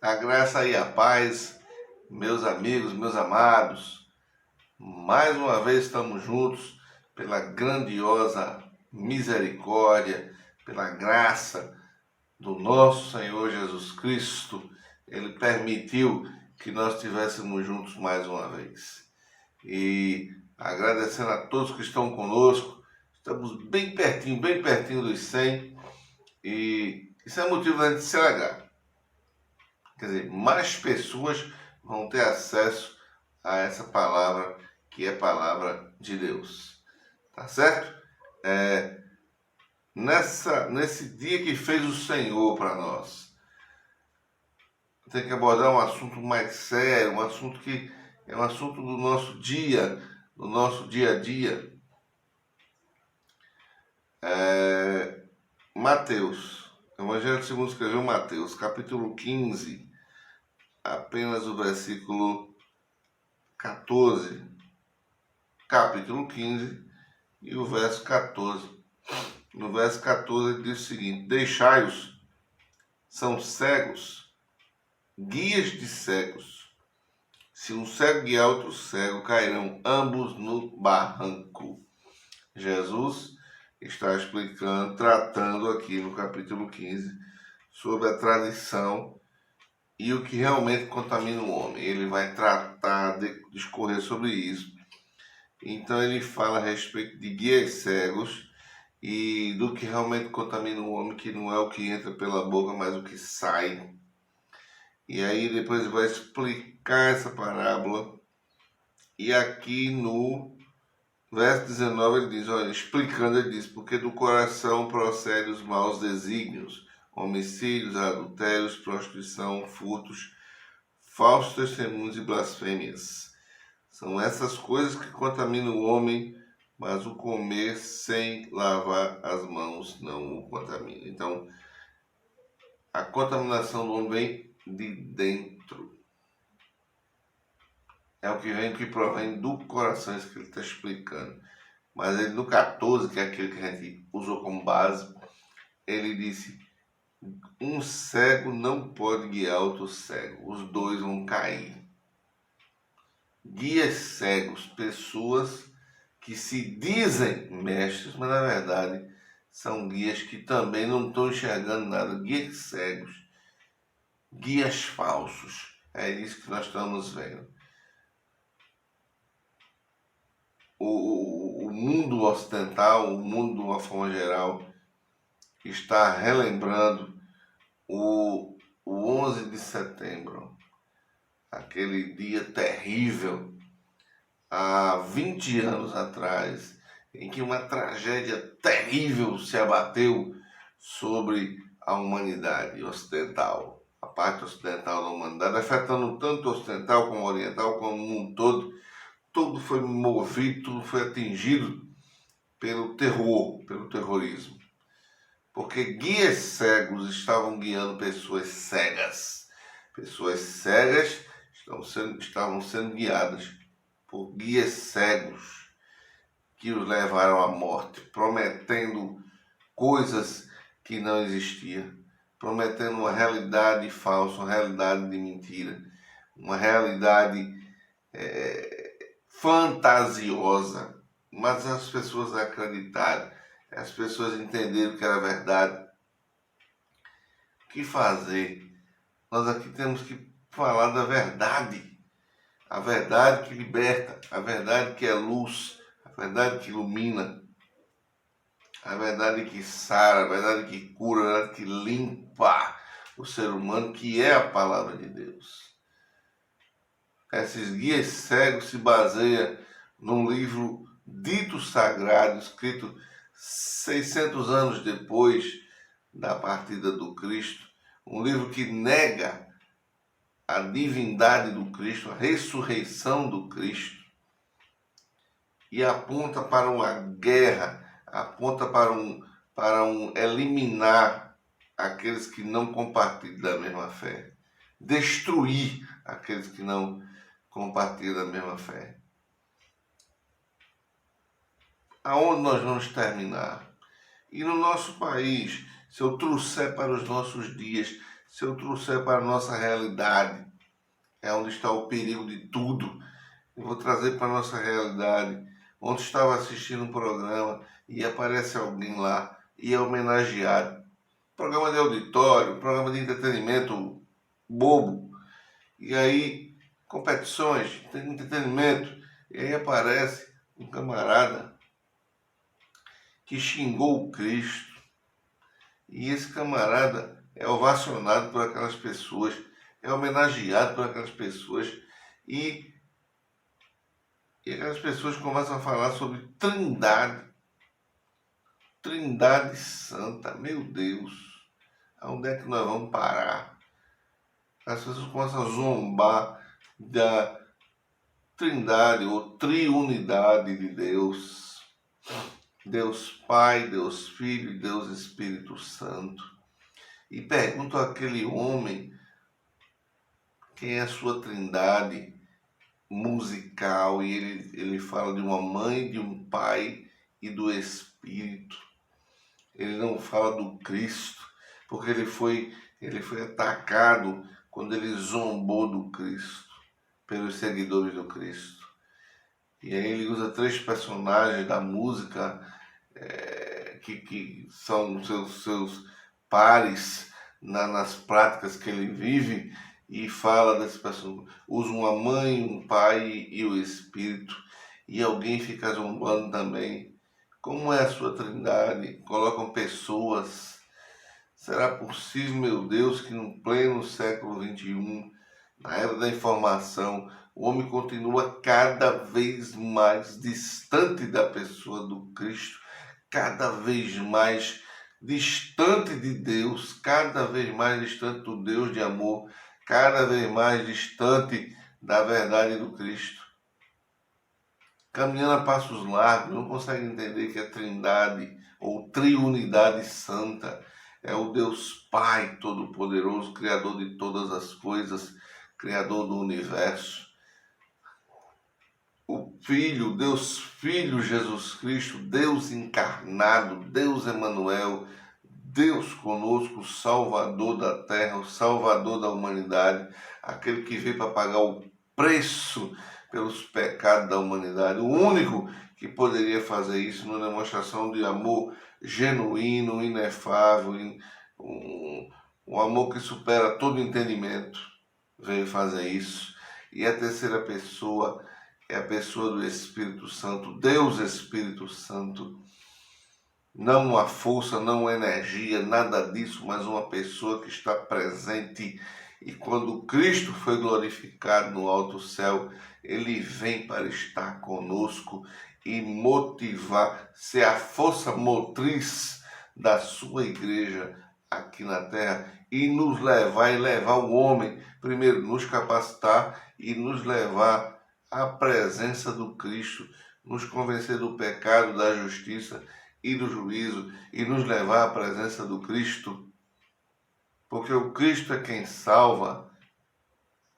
A graça e a paz, meus amigos, meus amados. Mais uma vez estamos juntos pela grandiosa misericórdia, pela graça do nosso Senhor Jesus Cristo. Ele permitiu que nós estivéssemos juntos mais uma vez. E agradecendo a todos que estão conosco, estamos bem pertinho dos 100 e isso é motivo da gente se alegrar. Quer dizer, mais pessoas vão ter acesso a essa palavra que é palavra de Deus. Tá certo? Nesse dia que fez o Senhor para nós, tem que abordar um assunto mais sério, um assunto que é um assunto do nosso dia a dia. Mateus, Evangelho segundo escreveu Mateus, capítulo 15, apenas o versículo 14, capítulo 15 e o verso 14. No verso 14 ele diz o seguinte: deixai-os, são cegos, guias de cegos. Se um cego guiar outro cego, cairão ambos no barranco. Jesus está explicando, tratando aqui no capítulo 15 sobre a tradição e o que realmente contamina o homem. Ele vai tratar, discorrer sobre isso. Então ele fala a respeito de guias cegos e do que realmente contamina o homem, que não é o que entra pela boca, mas o que sai. E aí depois ele vai explicar essa parábola. E aqui no verso 19 ele diz, olha, explicando, ele diz, porque do coração procedem os maus desígnios, homicídios, adultérios, prostituição, furtos, falsos testemunhos e blasfêmias. São essas coisas que contaminam o homem, mas o comer sem lavar as mãos não o contamina. Então, a contaminação do homem vem de dentro. É o que provém do coração, isso que ele está explicando. Mas ele no 14, que é aquele que a gente usou como base, ele disse, um cego não pode guiar outro cego, os dois vão cair. Guias cegos, pessoas que se dizem mestres, mas na verdade são guias que também não estão enxergando nada. Guias cegos, guias falsos, é isso que nós estamos vendo. O mundo ocidental, o mundo de uma forma geral, está relembrando o 11 de setembro, aquele dia terrível, há 20 anos atrás, em que uma tragédia terrível se abateu sobre a humanidade ocidental, a parte ocidental da humanidade, afetando tanto o ocidental como o oriental, como o mundo todo. Tudo foi movido, tudo foi atingido pelo terror, pelo terrorismo. Porque guias cegos estavam guiando pessoas cegas. Pessoas cegas estavam sendo guiadas por guias cegos que os levaram à morte, prometendo coisas que não existiam, prometendo uma realidade falsa, uma realidade de mentira, uma realidade fantasiosa, mas as pessoas acreditaram, as pessoas entenderam que era verdade. O que fazer? Nós aqui temos que falar da verdade. A verdade que liberta, a verdade que é luz, a verdade que ilumina, a verdade que sara, a verdade que cura, a verdade que limpa o ser humano, que é a palavra de Deus. Esses guias cegos se baseiam num livro dito sagrado, escrito 600 anos depois da partida do Cristo, um livro que nega a divindade do Cristo, a ressurreição do Cristo, e aponta para uma guerra, aponta para um eliminar aqueles que não compartilham da mesma fé, destruir aqueles que não compartilham da mesma fé. Aonde nós vamos terminar? E no nosso país, se eu trouxer para os nossos dias, se eu trouxer para a nossa realidade, é onde está o perigo de tudo. Eu vou trazer para a nossa realidade. Ontem estava assistindo um programa e aparece alguém lá e é homenageado. Programa de auditório, programa de entretenimento bobo. E aí, competições, entretenimento. E aí aparece um camarada que xingou o Cristo. E esse camarada é ovacionado por aquelas pessoas, é homenageado por aquelas pessoas. E aquelas pessoas começam a falar sobre Trindade. Trindade Santa, meu Deus, aonde é que nós vamos parar? As pessoas começam a zombar da Trindade ou Triunidade de Deus. Deus Pai, Deus Filho e Deus Espírito Santo. E pergunto àquele homem quem é a sua trindade musical, e ele fala de uma mãe, de um pai e do Espírito. Ele não fala do Cristo, porque ele foi atacado quando ele zombou do Cristo, pelos seguidores do Cristo. E aí ele usa 3 personagens da música que são seus pares nas práticas que ele vive, e fala desse personagem. Usa uma mãe, um pai e o Espírito. E alguém fica zombando também. Como é a sua trindade? Colocam pessoas. Será possível, meu Deus, que no pleno século XXI, na era da informação, o homem continua cada vez mais distante da pessoa do Cristo, cada vez mais distante de Deus, cada vez mais distante do Deus de amor, cada vez mais distante da verdade do Cristo. Caminhando a passos largos, não consegue entender que a Trindade ou Triunidade Santa é o Deus Pai Todo-Poderoso, Criador de todas as coisas, Criador do universo. O Filho, Deus Filho Jesus Cristo, Deus encarnado, Deus Emanuel, Deus conosco, o Salvador da terra, o Salvador da humanidade, aquele que veio para pagar o preço pelos pecados da humanidade, o único que poderia fazer isso numa demonstração de amor genuíno, inefável, um amor que supera todo entendimento, veio fazer isso. E a terceira pessoa é a pessoa do Espírito Santo, Deus Espírito Santo. Não uma força, não uma energia, nada disso, mas uma pessoa que está presente. E quando Cristo foi glorificado no alto céu, ele vem para estar conosco e motivar, ser a força motriz da sua igreja aqui na terra e nos levar, e levar o homem, primeiro nos capacitar e nos levar à presença do Cristo, nos convencer do pecado, da justiça e do juízo, e nos levar à presença do Cristo, porque o Cristo é quem salva,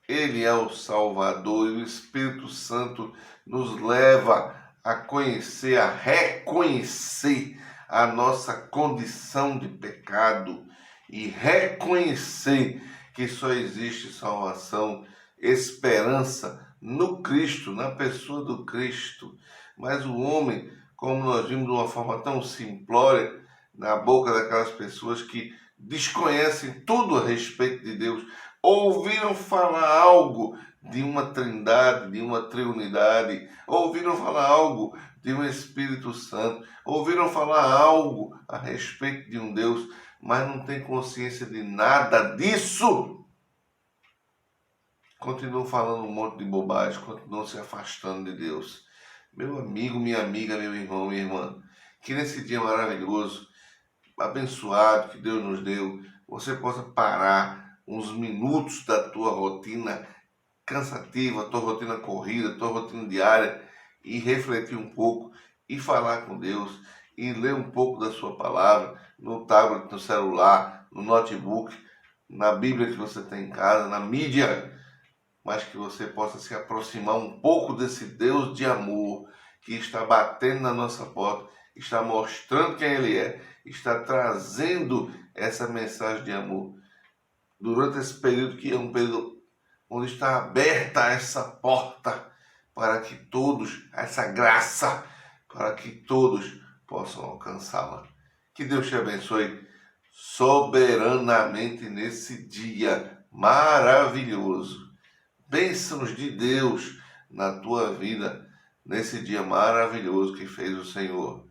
ele é o Salvador, e o Espírito Santo nos leva a conhecer, a reconhecer a nossa condição de pecado e reconhecer que só existe salvação, esperança no Cristo, na pessoa do Cristo. Mas o homem, como nós vimos de uma forma tão simplória, na boca daquelas pessoas que desconhecem tudo a respeito de Deus, ouviram falar algo de uma trindade, de uma triunidade, ouviram falar algo de um Espírito Santo, ouviram falar algo a respeito de um Deus, mas não tem consciência de nada disso. Continuam falando um monte de bobagem, continuam se afastando de Deus. Meu amigo, minha amiga, meu irmão, minha irmã, que nesse dia maravilhoso, abençoado que Deus nos deu, você possa parar uns minutos da tua rotina cansativa, tua rotina corrida, tua rotina diária, e refletir um pouco e falar com Deus e ler um pouco da sua palavra no tablet, no celular, no notebook, na Bíblia que você tem em casa, na mídia, mas que você possa se aproximar um pouco desse Deus de amor que está batendo na nossa porta, está mostrando quem Ele é, está trazendo essa mensagem de amor. durante esse período, que é um período onde está aberta essa porta para que todos, essa graça, para que todos possam alcançá-la. Que Deus te abençoe soberanamente nesse dia maravilhoso. Bênçãos de Deus na tua vida, nesse dia maravilhoso que fez o Senhor.